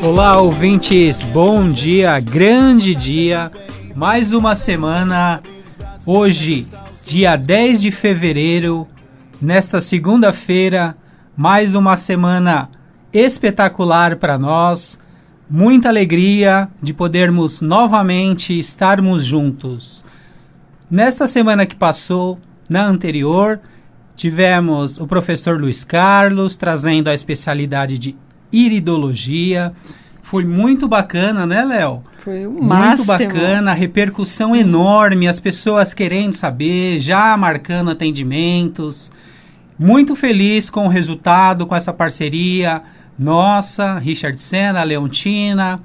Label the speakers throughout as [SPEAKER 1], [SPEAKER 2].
[SPEAKER 1] Olá, ouvintes, bom dia, grande dia, mais uma semana, hoje, dia 10 de fevereiro, nesta segunda-feira, mais uma semana espetacular para nós, muita alegria de podermos novamente estarmos juntos. Nesta semana que passou, na anterior, tivemos o professor Luiz Carlos trazendo a especialidade de iridologia. Foi muito bacana, né, Léo?
[SPEAKER 2] Foi o máximo.
[SPEAKER 1] Muito bacana, repercussão enorme, as pessoas querendo saber, já marcando atendimentos. Muito feliz com o resultado, com essa parceria nossa, Richard Senna, a Leontina,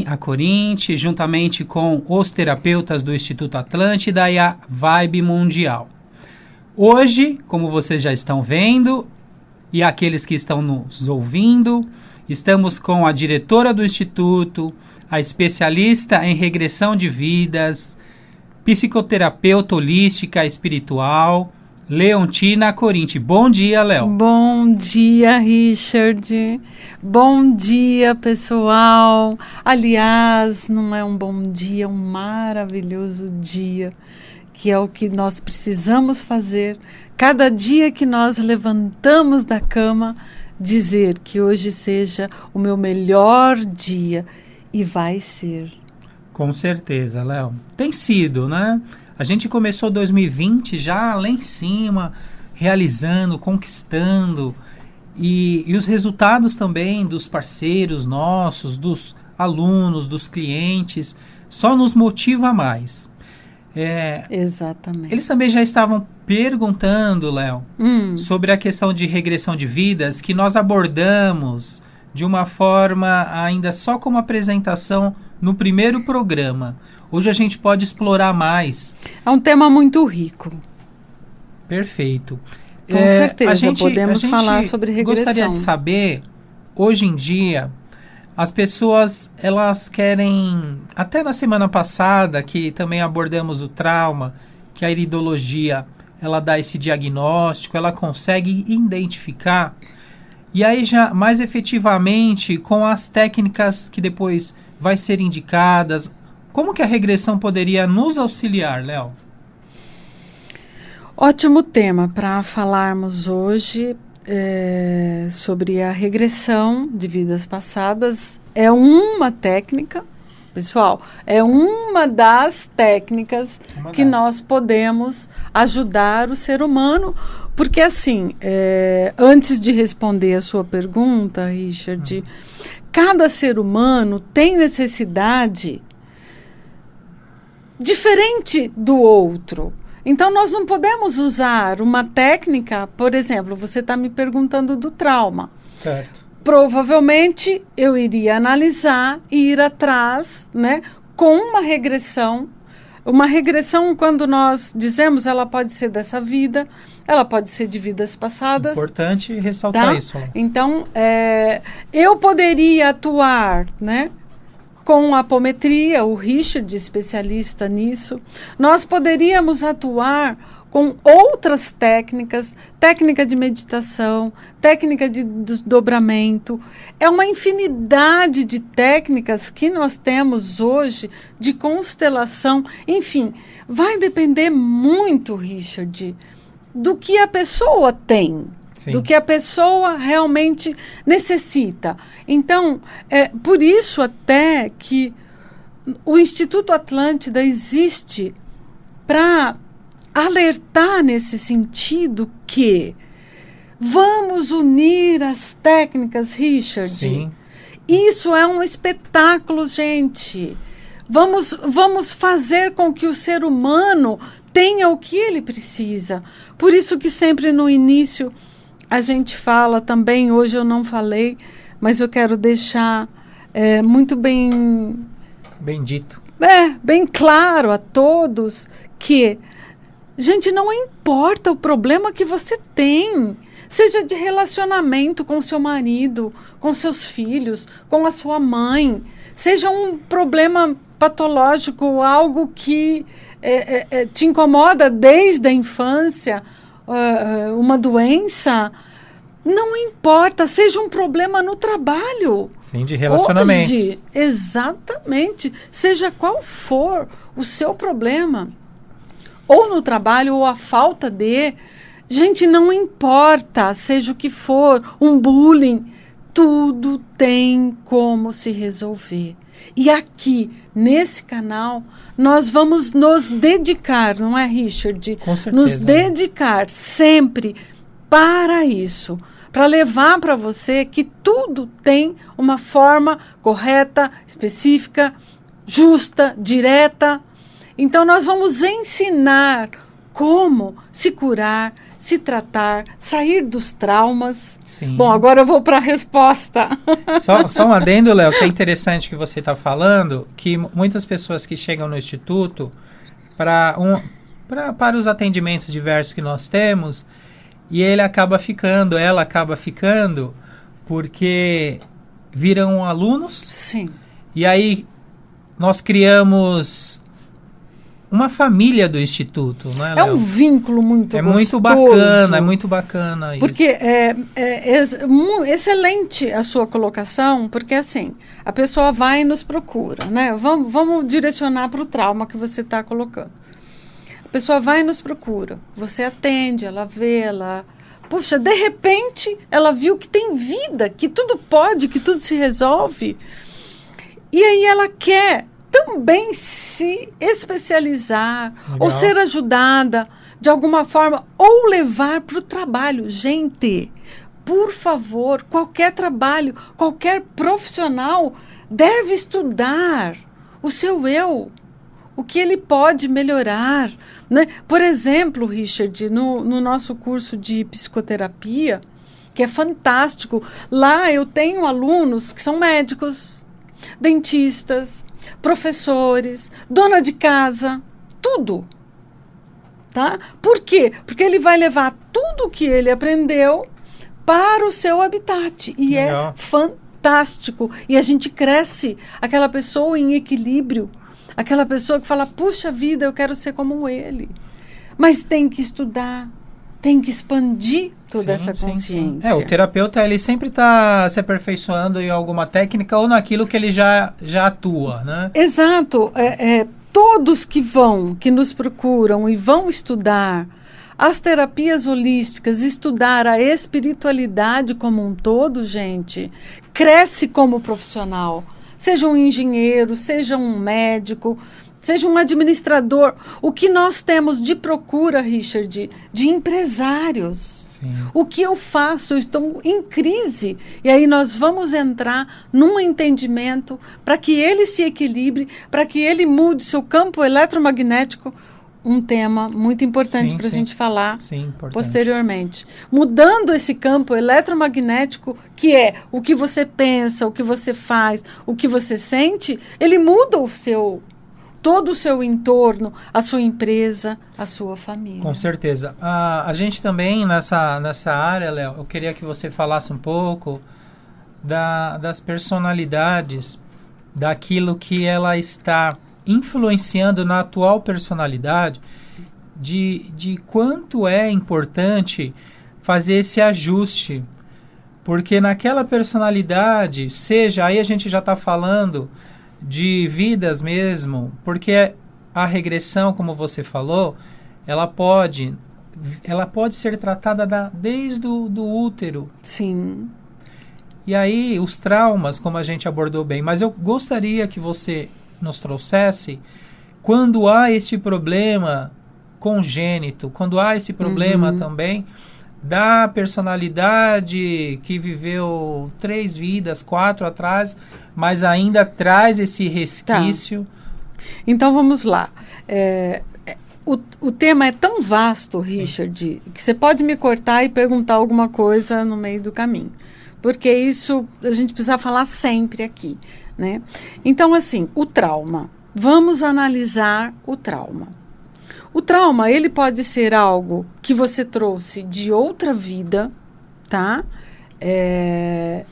[SPEAKER 1] a Corinte, juntamente com os terapeutas do Instituto Atlântida e a Vibe Mundial. Hoje, como vocês já estão vendo, e aqueles que estão nos ouvindo, estamos com a diretora do Instituto, a especialista em regressão de vidas, psicoterapeuta holística espiritual, Leontina Corinte. Bom dia, Léo.
[SPEAKER 2] Bom dia, Richard. Bom dia, pessoal. Aliás, não é um bom dia, é um maravilhoso dia, que é o que nós precisamos fazer. Cada dia que nós levantamos da cama, dizer que hoje seja o meu melhor dia. E vai ser.
[SPEAKER 1] Com certeza, Léo. Tem sido, né? A gente começou 2020 já lá em cima, realizando, conquistando. E os resultados também dos parceiros nossos, dos alunos, dos clientes, só nos motiva mais.
[SPEAKER 2] Exatamente.
[SPEAKER 1] Eles também já estavam perguntando, Léo, sobre a questão de regressão de vidas, que nós abordamos de uma forma ainda só como apresentação no primeiro programa. Hoje a gente pode explorar mais.
[SPEAKER 2] É um tema muito rico.
[SPEAKER 1] Perfeito.
[SPEAKER 2] Com certeza, podemos falar sobre regressão.
[SPEAKER 1] Gostaria de saber, hoje em dia, as pessoas, elas querem, até na semana passada, que também abordamos o trauma, que a iridologia, ela dá esse diagnóstico, ela consegue identificar, e aí já mais efetivamente com as técnicas que depois vai ser indicadas, como que a regressão poderia nos auxiliar, Léo?
[SPEAKER 2] Ótimo tema para falarmos hoje. Sobre a regressão de vidas passadas. É uma técnica, pessoal, é uma das técnicas que nós podemos ajudar o ser humano, porque assim, antes de responder a sua pergunta, Richard, cada ser humano tem necessidade diferente do outro. Então, nós não podemos usar uma técnica, por exemplo, você está me perguntando do trauma.
[SPEAKER 1] Certo.
[SPEAKER 2] Provavelmente, eu iria analisar e ir atrás, né, com uma regressão. Uma regressão, quando nós dizemos, ela pode ser dessa vida, ela pode ser de vidas passadas.
[SPEAKER 1] Importante ressaltar isso.
[SPEAKER 2] Então, eu poderia atuar, né, com a apometria, o Richard, especialista nisso. Nós poderíamos atuar com outras técnicas, técnica de meditação, técnica de desdobramento. É uma infinidade de técnicas que nós temos hoje de constelação. Enfim, vai depender muito, Richard, do que a pessoa tem. Sim. Do que a pessoa realmente necessita. Então, por isso até que o Instituto Atlântida existe para alertar nesse sentido que vamos unir as técnicas, Richard.
[SPEAKER 1] Sim.
[SPEAKER 2] Isso é um espetáculo, gente. Vamos fazer com que o ser humano tenha o que ele precisa. Por isso que sempre no início a gente fala também, hoje eu não falei, mas eu quero deixar muito bem
[SPEAKER 1] dito.
[SPEAKER 2] Bem claro a todos que, gente, não importa o problema que você tem, seja de relacionamento com seu marido, com seus filhos, com a sua mãe, seja um problema patológico, algo que te incomoda desde a infância, uma doença, Não importa, seja um problema no trabalho.
[SPEAKER 1] Sim, de relacionamento.
[SPEAKER 2] Hoje, exatamente. Seja qual for o seu problema, ou no trabalho, ou a falta de. Gente, não importa, seja o que for, um bullying, tudo tem como se resolver. E aqui, nesse canal, nós vamos nos dedicar, não é, Richard?
[SPEAKER 1] Com certeza.
[SPEAKER 2] Nos dedicar sempre para isso, para levar para você que tudo tem uma forma correta, específica, justa, direta. Então, nós vamos ensinar como se curar, se tratar, sair dos traumas.
[SPEAKER 1] Sim.
[SPEAKER 2] Bom, agora eu vou para a resposta.
[SPEAKER 1] Só um adendo, Léo, que é interessante que você está falando, que muitas pessoas que chegam no Instituto para os atendimentos diversos que nós temos, e ela acaba ficando, porque viram alunos.
[SPEAKER 2] Sim.
[SPEAKER 1] E aí nós criamos uma família do Instituto, não é, Léo?
[SPEAKER 2] É um vínculo muito gostoso.
[SPEAKER 1] É muito bacana isso.
[SPEAKER 2] Porque é excelente a sua colocação, porque assim, a pessoa vai e nos procura, né? Vamos direcionar para o trauma que você está colocando. A pessoa vai e nos procura, você atende, ela vê, puxa, de repente ela viu que tem vida, que tudo pode, que tudo se resolve. E aí ela quer também se especializar,
[SPEAKER 1] Legal.
[SPEAKER 2] ou ser ajudada de alguma forma, ou levar para o trabalho. Gente, por favor, qualquer trabalho, qualquer profissional deve estudar o seu eu, o que ele pode melhorar, né? Por exemplo, Richard, no nosso curso de psicoterapia, que é fantástico, lá eu tenho alunos que são médicos, dentistas, professores, dona de casa, tudo. Tá? Por quê? Porque ele vai levar tudo o que ele aprendeu para o seu habitat. E
[SPEAKER 1] Legal.
[SPEAKER 2] É fantástico. E a gente cresce, aquela pessoa em equilíbrio, aquela pessoa que fala, puxa vida, eu quero ser como ele. Mas tem que estudar, tem que expandir toda essa consciência.
[SPEAKER 1] O terapeuta, ele sempre está se aperfeiçoando em alguma técnica ou naquilo que ele já atua, né?
[SPEAKER 2] Exato. Todos que nos procuram e vão estudar as terapias holísticas, estudar a espiritualidade como um todo, gente, cresce como profissional. Seja um engenheiro, seja um médico, seja um administrador. O que nós temos de procura, Richard, de empresários.
[SPEAKER 1] Sim.
[SPEAKER 2] O que eu faço? Eu estou em crise. E aí nós vamos entrar num entendimento para que ele se equilibre, para que ele mude seu campo eletromagnético. Um tema muito importante para a gente falar posteriormente. Mudando esse campo eletromagnético, que é o que você pensa, o que você faz, o que você sente, ele muda todo o seu entorno, a sua empresa, a sua família.
[SPEAKER 1] Com certeza. A gente também, nessa área, Léo, eu queria que você falasse um pouco das personalidades, daquilo que ela está influenciando na atual personalidade, de quanto é importante fazer esse ajuste. Porque naquela personalidade, aí a gente já está falando de vidas mesmo, porque a regressão, como você falou, ela pode ser tratada desde do útero.
[SPEAKER 2] Sim.
[SPEAKER 1] E aí, os traumas, como a gente abordou bem, mas eu gostaria que você nos trouxesse quando há esse problema congênito, quando há esse problema também da personalidade que viveu 3 vidas, 4 atrás, mas ainda traz esse resquício.
[SPEAKER 2] Tá. Então vamos lá. O tema é tão vasto, Richard, que você pode me cortar e perguntar alguma coisa no meio do caminho. Porque isso a gente precisa falar sempre aqui, né? Então, assim, o trauma. Vamos analisar o trauma. O trauma, ele pode ser algo que você trouxe de outra vida, tá? E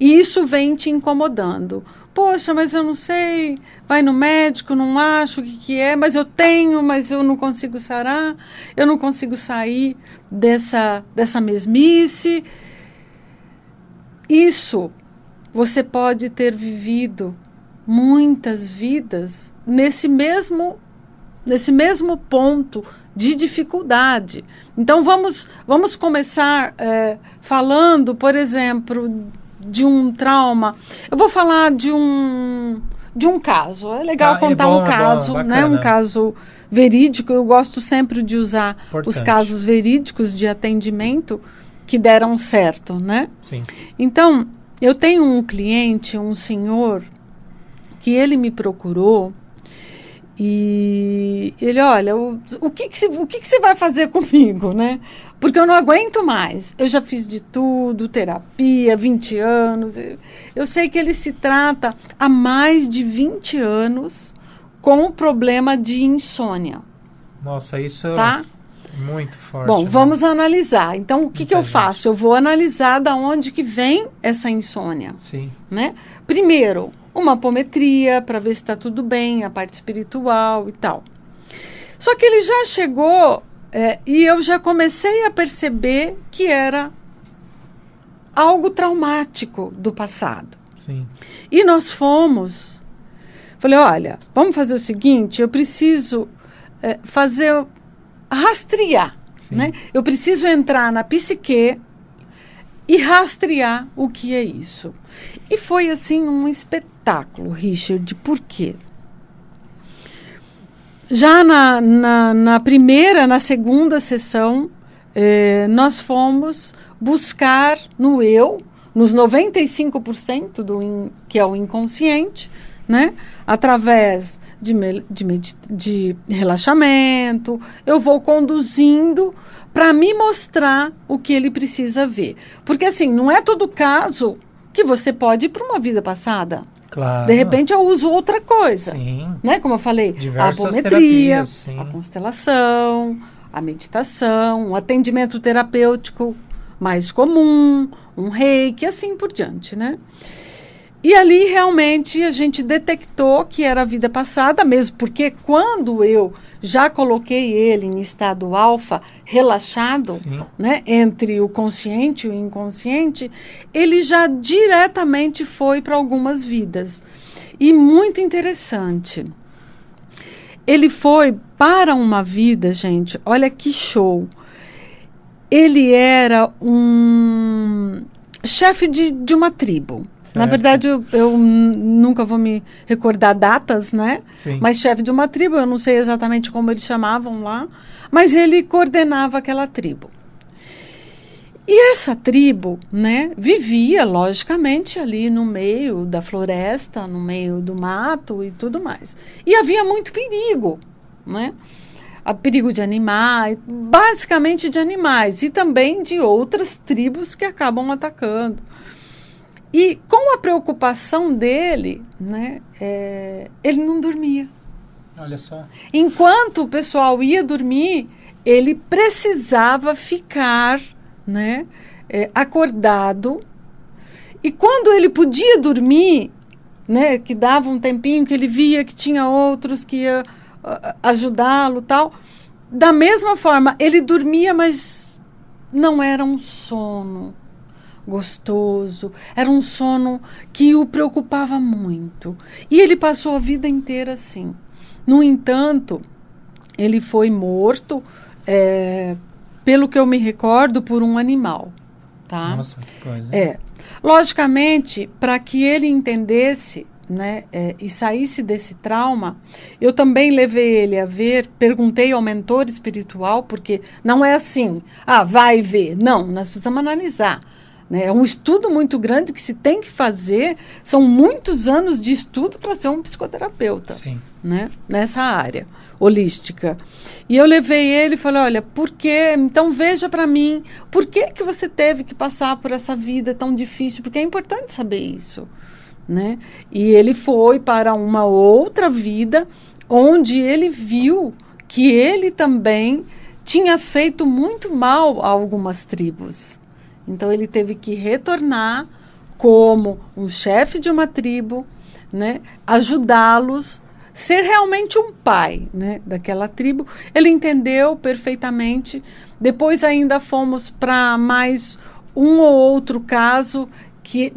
[SPEAKER 2] isso vem te incomodando. Poxa, mas eu não sei, vai no médico, não acho o que é, mas eu tenho, mas eu não consigo sarar, eu não consigo sair dessa mesmice. isso você pode ter vivido muitas vidas nesse mesmo ponto de dificuldade. Então, vamos começar falando, por exemplo, de um trauma. Eu vou falar de um caso. É legal contar um caso, né? Um caso verídico. Eu gosto sempre de usar os casos verídicos de atendimento que deram certo, né?
[SPEAKER 1] Sim.
[SPEAKER 2] Então, eu tenho um cliente, um senhor, que ele me procurou e ele, olha, o que você vai fazer comigo, né? Porque eu não aguento mais. Eu já fiz de tudo, terapia, 20 anos. Eu sei que ele se trata há mais de 20 anos com o problema de insônia.
[SPEAKER 1] Nossa, isso
[SPEAKER 2] tá?
[SPEAKER 1] É muito forte.
[SPEAKER 2] Bom,
[SPEAKER 1] né?
[SPEAKER 2] vamos analisar. Então, o que eu faço? Eu vou analisar da onde que vem essa insônia.
[SPEAKER 1] Sim.
[SPEAKER 2] Né? Primeiro, uma apometria para ver se está tudo bem, a parte espiritual e tal. Só que ele já chegou e eu já comecei a perceber que era algo traumático do passado.
[SPEAKER 1] Sim.
[SPEAKER 2] E nós fomos. Falei, olha, vamos fazer o seguinte, eu preciso rastrear. Né? Eu preciso entrar na psique e rastrear o que é isso. E foi, assim, um espetáculo, Richard. Por quê? Já na primeira, na segunda sessão, nós fomos buscar no eu, nos 95% que é o inconsciente, né? Através de relaxamento, eu vou conduzindo para me mostrar o que ele precisa ver. Porque, assim, não é todo caso que você pode ir para uma vida passada.
[SPEAKER 1] Claro.
[SPEAKER 2] De repente, eu uso outra coisa.
[SPEAKER 1] Sim.
[SPEAKER 2] Né? Como eu falei,
[SPEAKER 1] Diversas
[SPEAKER 2] a apometria,
[SPEAKER 1] terapias, sim.
[SPEAKER 2] a constelação, a meditação, o atendimento terapêutico mais comum, um reiki, assim por diante, né? E ali, realmente, a gente detectou que era a vida passada, mesmo porque quando eu já coloquei ele em estado alfa, relaxado, né, entre o consciente e o inconsciente, ele já diretamente foi para algumas vidas. E muito interessante. Ele foi para uma vida, gente, olha que show. Ele era um chefe de uma tribo. Na verdade, eu nunca vou me recordar datas, né?
[SPEAKER 1] Sim.
[SPEAKER 2] Mas chefe de uma tribo, eu não sei exatamente como eles chamavam lá, mas ele coordenava aquela tribo. E essa tribo, né, vivia, logicamente, ali no meio da floresta, no meio do mato e tudo mais. E havia muito perigo, né? Perigo de animais, basicamente de animais, e também de outras tribos que acabam atacando. E com a preocupação dele, né, ele não dormia.
[SPEAKER 1] Olha só.
[SPEAKER 2] Enquanto o pessoal ia dormir, ele precisava ficar, né, acordado. E quando ele podia dormir, né, que dava um tempinho, que ele via que tinha outros que ia ajudá-lo, tal, da mesma forma, ele dormia, mas não era um sono gostoso, era um sono que o preocupava muito. E ele passou a vida inteira assim. No entanto, ele foi morto, pelo que eu me recordo, por um animal. Tá?
[SPEAKER 1] Nossa, que coisa.
[SPEAKER 2] Logicamente, para que ele entendesse, né, e saísse desse trauma, eu também levei ele a ver, perguntei ao mentor espiritual, porque não é assim, vai ver. Não, nós precisamos analisar. É um estudo muito grande que se tem que fazer, são muitos anos de estudo para ser um psicoterapeuta.
[SPEAKER 1] Sim.
[SPEAKER 2] Né? Nessa área holística. E eu levei ele e falei, olha, por quê? Então veja para mim, por que você teve que passar por essa vida tão difícil? Porque é importante saber isso. Né? E ele foi para uma outra vida, onde ele viu que ele também tinha feito muito mal a algumas tribos. Então, ele teve que retornar como um chefe de uma tribo, né, ajudá-los, ser realmente um pai, né, daquela tribo. Ele entendeu perfeitamente. Depois ainda fomos para mais um ou outro caso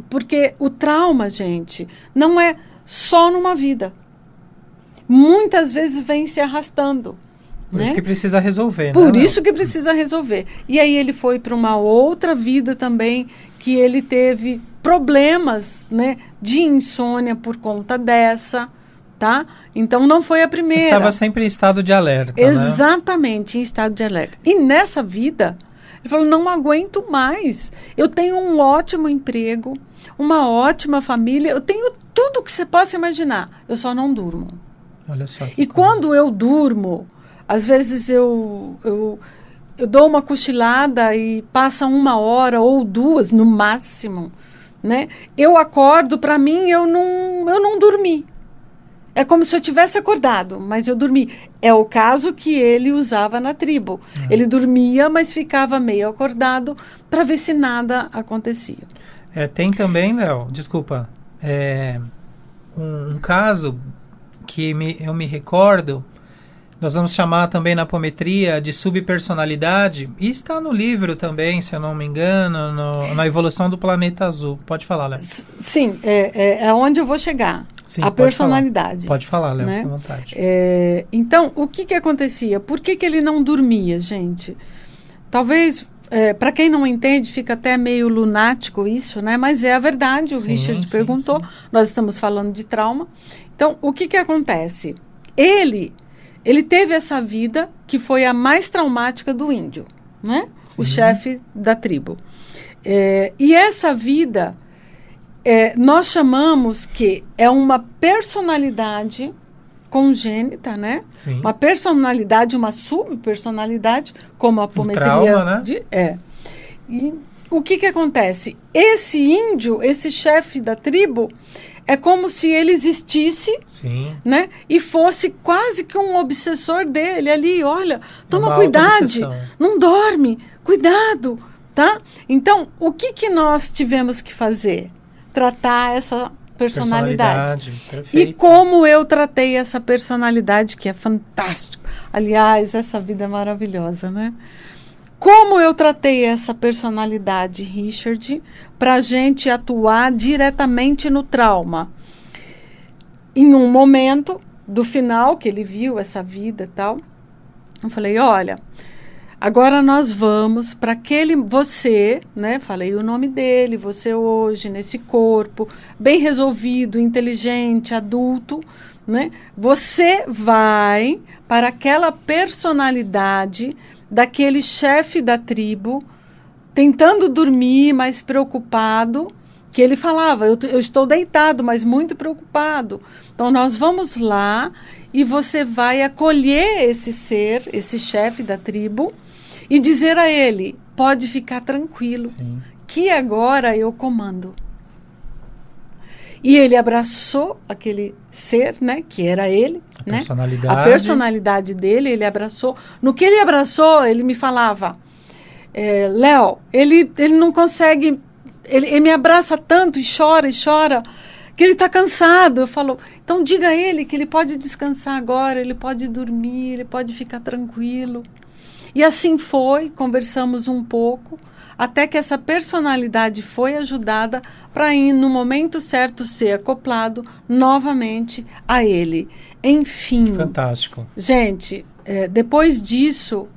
[SPEAKER 2] Porque o trauma, gente, não é só numa vida. Muitas vezes vem se arrastando.
[SPEAKER 1] Por
[SPEAKER 2] né?
[SPEAKER 1] isso que precisa resolver,
[SPEAKER 2] Por
[SPEAKER 1] né,
[SPEAKER 2] isso que precisa resolver. E aí ele foi para uma outra vida também, que ele teve problemas, né, de insônia por conta dessa, tá? Então não foi a primeira.
[SPEAKER 1] Estava sempre em estado de alerta,
[SPEAKER 2] Exatamente, em estado de alerta. E nessa vida, ele falou, não aguento mais. Eu tenho um ótimo emprego, uma ótima família, eu tenho tudo que você possa imaginar. Eu só não durmo.
[SPEAKER 1] Olha só.
[SPEAKER 2] E quando eu durmo, às vezes eu dou uma cochilada e passa 1 hora ou 2 no máximo, né? Eu acordo, para mim, eu não dormi. É como se eu tivesse acordado, mas eu dormi. É o caso que ele usava na tribo. Ele dormia, mas ficava meio acordado para ver se nada acontecia.
[SPEAKER 1] Tem também, Léo, desculpa, um caso que eu me recordo, nós vamos chamar também na apometria de subpersonalidade, e está no livro também, se eu não me engano, na Evolução do Planeta Azul. Pode falar, Léo.
[SPEAKER 2] Sim, é onde eu vou chegar.
[SPEAKER 1] Sim,
[SPEAKER 2] a personalidade.
[SPEAKER 1] Pode falar, Léo,
[SPEAKER 2] né?
[SPEAKER 1] com vontade.
[SPEAKER 2] Então, o que acontecia? Por que ele não dormia, gente? Talvez, para quem não entende, fica até meio lunático isso, né? Mas é a verdade, o Richard perguntou. Sim. Nós estamos falando de trauma. Então, o que acontece? Ele teve essa vida que foi a mais traumática do índio, né? O chefe da tribo. E essa vida, nós chamamos que é uma personalidade congênita, né? Sim. Uma personalidade, uma subpersonalidade, como a apometria.
[SPEAKER 1] Trauma, né?
[SPEAKER 2] E o que acontece? Esse índio, esse chefe da tribo, é como se ele existisse,
[SPEAKER 1] sim,
[SPEAKER 2] né? E fosse quase que um obsessor dele ali. Olha, toma cuidado, não dorme, cuidado, tá? Então, o que nós tivemos que fazer? Tratar essa personalidade.
[SPEAKER 1] Perfeito.
[SPEAKER 2] E como eu tratei essa personalidade, que é fantástico. Aliás, essa vida é maravilhosa, né? Como eu tratei essa personalidade, Richard, para a gente atuar diretamente no trauma? Em um momento do final, que ele viu essa vida e tal, eu falei, olha, agora nós vamos para você, né? Falei o nome dele, você hoje, nesse corpo, bem resolvido, inteligente, adulto, né? Você vai para aquela personalidade daquele chefe da tribo, tentando dormir, mas preocupado, que ele falava, eu estou deitado, mas muito preocupado. Então, nós vamos lá e você vai acolher esse ser, esse chefe da tribo, e dizer a ele, pode ficar tranquilo, sim, que agora eu comando. E ele abraçou aquele ser, né, que era ele, né? A personalidade dele, ele abraçou. No que ele abraçou, ele me falava, Léo, ele não consegue, ele me abraça tanto e chora, que ele está cansado. Eu falo, então diga a ele que ele pode descansar agora, ele pode dormir, ele pode ficar tranquilo. E assim foi, conversamos um pouco, até que essa personalidade foi ajudada para ir no momento certo ser acoplado novamente a ele. Enfim.
[SPEAKER 1] Fantástico.
[SPEAKER 2] Gente, depois disso,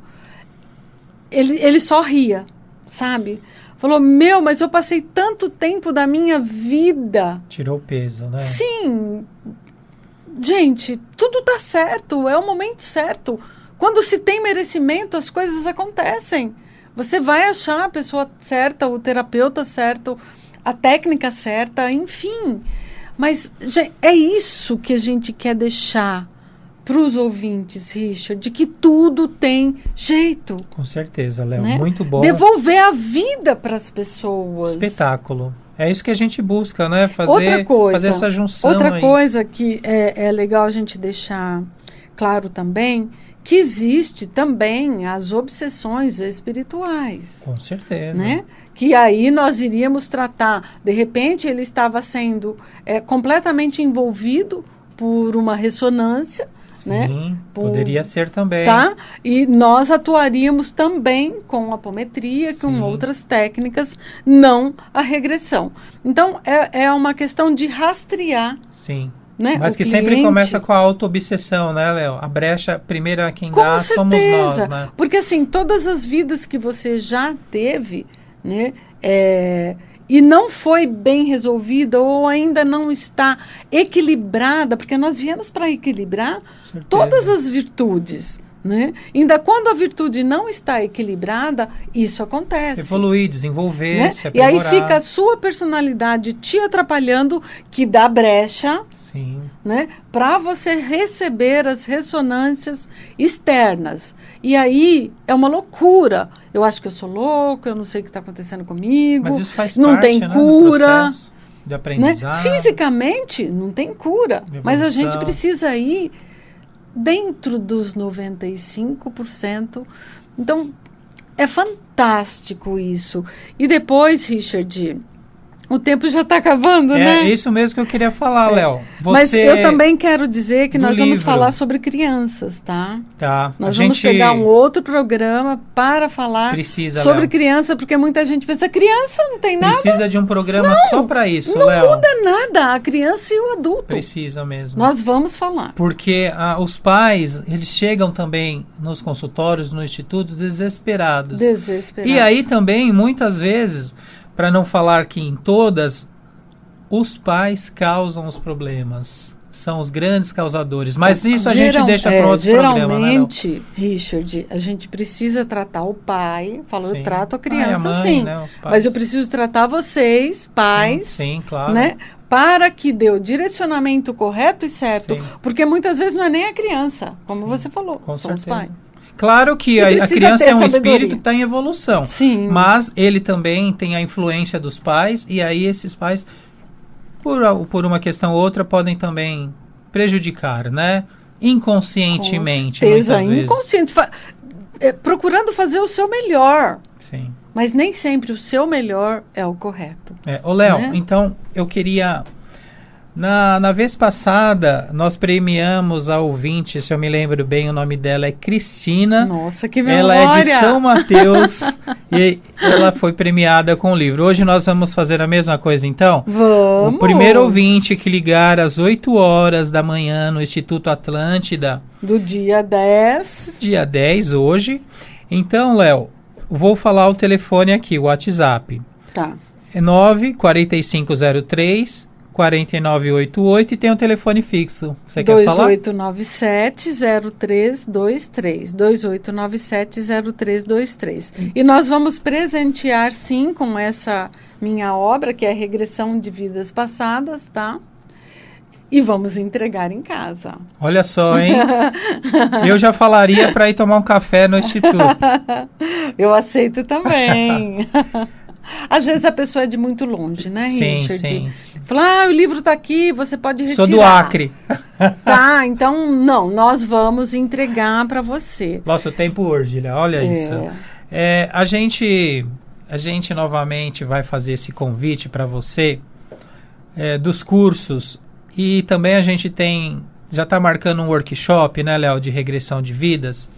[SPEAKER 2] ele só ria, sabe? Falou, mas eu passei tanto tempo da minha vida.
[SPEAKER 1] Tirou o peso, né?
[SPEAKER 2] Sim. Gente, tudo tá certo, é o momento certo. Quando se tem merecimento, as coisas acontecem. Você vai achar a pessoa certa, o terapeuta certo, a técnica certa, enfim. Mas é isso que a gente quer deixar para os ouvintes, Richard, de que tudo tem jeito.
[SPEAKER 1] Com certeza, Léo.
[SPEAKER 2] Né?
[SPEAKER 1] Muito bom.
[SPEAKER 2] Devolver a vida para as pessoas.
[SPEAKER 1] Espetáculo. É isso que a gente busca, né? Fazer essa junção.
[SPEAKER 2] Outra coisa que é legal a gente deixar claro também, que existe também as obsessões espirituais.
[SPEAKER 1] Com certeza.
[SPEAKER 2] Né? Que aí nós iríamos tratar. De repente, ele estava sendo completamente envolvido por uma ressonância, né?
[SPEAKER 1] Sim, poderia ser também.
[SPEAKER 2] Tá? E nós atuaríamos também com apometria,
[SPEAKER 1] Sim.
[SPEAKER 2] com outras técnicas, não a regressão. Então, é uma questão de rastrear,
[SPEAKER 1] Sim.
[SPEAKER 2] né?
[SPEAKER 1] Mas
[SPEAKER 2] o
[SPEAKER 1] que sempre
[SPEAKER 2] cliente.
[SPEAKER 1] começa com a auto-obsessão, né, Léo? A brecha, primeiro quem
[SPEAKER 2] Com
[SPEAKER 1] dá somos nós,
[SPEAKER 2] certeza.
[SPEAKER 1] né?
[SPEAKER 2] Porque, assim, todas as vidas que você já teve, né? E não foi bem resolvida ou ainda não está equilibrada, porque nós viemos para equilibrar
[SPEAKER 1] Certeza.
[SPEAKER 2] todas as virtudes, né? Ainda quando a virtude não está equilibrada, isso acontece.
[SPEAKER 1] Evoluir, desenvolver,
[SPEAKER 2] Né?
[SPEAKER 1] se
[SPEAKER 2] E aí
[SPEAKER 1] aprimorar.
[SPEAKER 2] fica a sua personalidade te atrapalhando, que dá brecha,
[SPEAKER 1] Sim.
[SPEAKER 2] né, para você receber as ressonâncias externas. E aí é uma loucura. Eu acho que eu sou louco, eu não sei o que está acontecendo comigo.
[SPEAKER 1] Mas isso faz
[SPEAKER 2] não
[SPEAKER 1] parte,
[SPEAKER 2] tem
[SPEAKER 1] né, do
[SPEAKER 2] cura.
[SPEAKER 1] processo de
[SPEAKER 2] Né?
[SPEAKER 1] aprendizado.
[SPEAKER 2] Fisicamente, não tem cura.
[SPEAKER 1] Evolução.
[SPEAKER 2] Mas a gente precisa ir dentro dos 95%. Então, é fantástico isso. E depois, Richard, o tempo já está acabando, né?
[SPEAKER 1] É isso mesmo que eu queria falar, Léo.
[SPEAKER 2] Mas eu também quero dizer que
[SPEAKER 1] do
[SPEAKER 2] nós vamos
[SPEAKER 1] livro.
[SPEAKER 2] falar sobre crianças, tá?
[SPEAKER 1] Tá.
[SPEAKER 2] Nós
[SPEAKER 1] a
[SPEAKER 2] vamos
[SPEAKER 1] gente
[SPEAKER 2] pegar um outro programa para falar
[SPEAKER 1] precisa,
[SPEAKER 2] sobre
[SPEAKER 1] Léo.
[SPEAKER 2] criança, porque muita gente pensa, criança não tem nada,
[SPEAKER 1] Precisa de um programa só para isso,
[SPEAKER 2] não
[SPEAKER 1] Léo.
[SPEAKER 2] muda nada, a criança e o adulto.
[SPEAKER 1] Precisa mesmo.
[SPEAKER 2] Nós vamos falar.
[SPEAKER 1] Porque os pais, eles chegam também nos consultórios, no instituto, desesperados.
[SPEAKER 2] Desesperado.
[SPEAKER 1] E aí também, muitas vezes, para não falar que em todas, os pais causam os problemas. São os grandes causadores. Mas isso a gente deixa para outro programa, né?
[SPEAKER 2] Geralmente, Richard, a gente precisa tratar o pai. Falou,
[SPEAKER 1] Sim.
[SPEAKER 2] eu trato a criança,
[SPEAKER 1] a mãe,
[SPEAKER 2] sim.
[SPEAKER 1] né, os pais.
[SPEAKER 2] Mas eu preciso tratar vocês, pais.
[SPEAKER 1] Sim, claro.
[SPEAKER 2] Né? Para que dê o direcionamento correto e certo.
[SPEAKER 1] Sim.
[SPEAKER 2] Porque muitas vezes não é nem a criança, como você falou,
[SPEAKER 1] Com
[SPEAKER 2] são os
[SPEAKER 1] certeza.
[SPEAKER 2] pais.
[SPEAKER 1] Claro que
[SPEAKER 2] E
[SPEAKER 1] a
[SPEAKER 2] precisa
[SPEAKER 1] criança
[SPEAKER 2] ter
[SPEAKER 1] é um
[SPEAKER 2] sabedoria.
[SPEAKER 1] espírito que está em evolução.
[SPEAKER 2] Sim.
[SPEAKER 1] Mas ele também tem a influência dos pais, e aí esses pais, por uma questão ou outra, podem também prejudicar, né? Inconscientemente,
[SPEAKER 2] Com certeza,
[SPEAKER 1] muitas vezes.
[SPEAKER 2] inconsciente. Procurando fazer o seu melhor.
[SPEAKER 1] Sim.
[SPEAKER 2] Mas nem sempre o seu melhor é o correto.
[SPEAKER 1] Ô, Léo,
[SPEAKER 2] Né?
[SPEAKER 1] então eu queria... Na vez passada, nós premiamos a ouvinte, se eu me lembro bem, o nome dela é Cristina.
[SPEAKER 2] Nossa, que memória!
[SPEAKER 1] Ela é de São Mateus e ela foi premiada com o livro. Hoje nós vamos fazer a mesma coisa, então?
[SPEAKER 2] Vamos!
[SPEAKER 1] O primeiro ouvinte que ligar às 8 horas da manhã no Instituto Atlântida,
[SPEAKER 2] Do dia 10.
[SPEAKER 1] dia 10 hoje. Então, Léo, vou falar o telefone aqui, o WhatsApp.
[SPEAKER 2] Tá.
[SPEAKER 1] É 94503 4988 e tem um telefone fixo. Você quer falar?
[SPEAKER 2] 2897-0323. 2897-0323. E nós vamos presentear, sim, com essa minha obra, que é a Regressão de Vidas Passadas, tá? E vamos entregar em casa.
[SPEAKER 1] Olha só, hein? Eu já falaria para ir tomar um café no Instituto.
[SPEAKER 2] Eu aceito também. Às vezes a pessoa é de muito longe, né,
[SPEAKER 1] Sim,
[SPEAKER 2] Richard?
[SPEAKER 1] sim.
[SPEAKER 2] Fala, o livro está aqui, você pode retirar.
[SPEAKER 1] Sou do Acre.
[SPEAKER 2] Tá, então, não, nós vamos entregar para você.
[SPEAKER 1] Nossa, o tempo hoje, né? Olha isso. A gente novamente vai fazer esse convite para você dos cursos. E também a gente já está marcando um workshop, né, Léo, de regressão de vidas.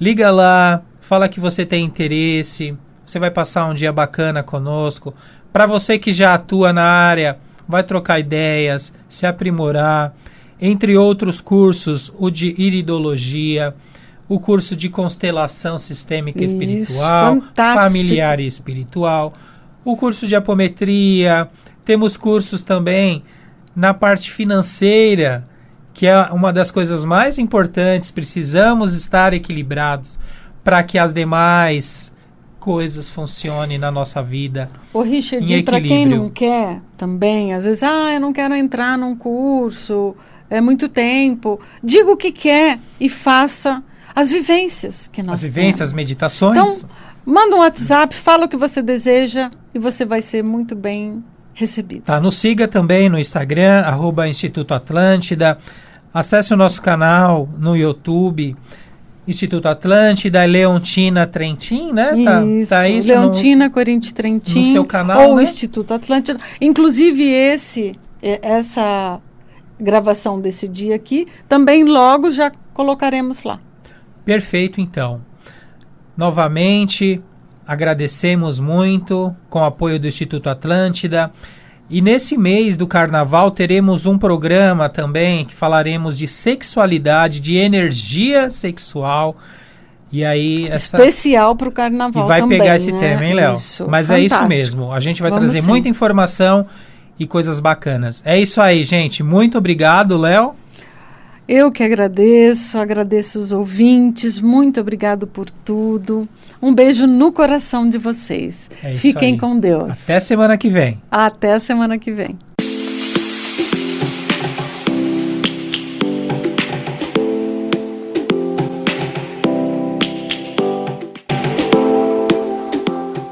[SPEAKER 1] Liga lá, fala que você tem interesse, você vai passar um dia bacana conosco. Para você que já atua na área, vai trocar ideias, se aprimorar. Entre outros cursos, o de iridologia, o curso de constelação sistêmica espiritual,
[SPEAKER 2] fantástico.
[SPEAKER 1] familiar e espiritual, o curso de apometria. Temos cursos também na parte financeira, que é uma das coisas mais importantes. Precisamos estar equilibrados para que as demais coisas funcionem na nossa vida.
[SPEAKER 2] Ô, Richard, para quem não quer também, às vezes, eu não quero entrar num curso, é muito tempo. Diga o que quer e faça as vivências que nós temos.
[SPEAKER 1] As meditações.
[SPEAKER 2] Então, manda um WhatsApp, fala o que você deseja e você vai ser muito bem recebido.
[SPEAKER 1] Tá, nos siga também no Instagram, @Instituto Atlântida. Acesse o nosso canal no YouTube, Instituto Atlântida, Leontina Trentin, né?
[SPEAKER 2] Isso,
[SPEAKER 1] tá isso
[SPEAKER 2] Leontina Corinti Trentin.
[SPEAKER 1] No seu canal,
[SPEAKER 2] ou
[SPEAKER 1] né?
[SPEAKER 2] Instituto Atlântida. Inclusive gravação desse dia aqui, também logo já colocaremos lá.
[SPEAKER 3] Perfeito, então. Novamente, agradecemos muito com o apoio do Instituto Atlântida. E nesse mês do Carnaval teremos um programa também que falaremos de sexualidade, de energia sexual. E aí
[SPEAKER 2] especial para o Carnaval.
[SPEAKER 3] E vai
[SPEAKER 2] também,
[SPEAKER 3] pegar esse
[SPEAKER 2] né?
[SPEAKER 3] tema, hein, Léo?
[SPEAKER 2] Isso,
[SPEAKER 3] mas fantástico. É isso mesmo. A gente vai trazer muita informação e coisas bacanas. É isso aí, gente. Muito obrigado, Léo.
[SPEAKER 2] Eu que agradeço os ouvintes, muito obrigado por tudo. Um beijo no coração de vocês.
[SPEAKER 3] É isso
[SPEAKER 2] Fiquem
[SPEAKER 3] aí.
[SPEAKER 2] com Deus.
[SPEAKER 3] Até semana que vem.
[SPEAKER 2] Até semana que vem.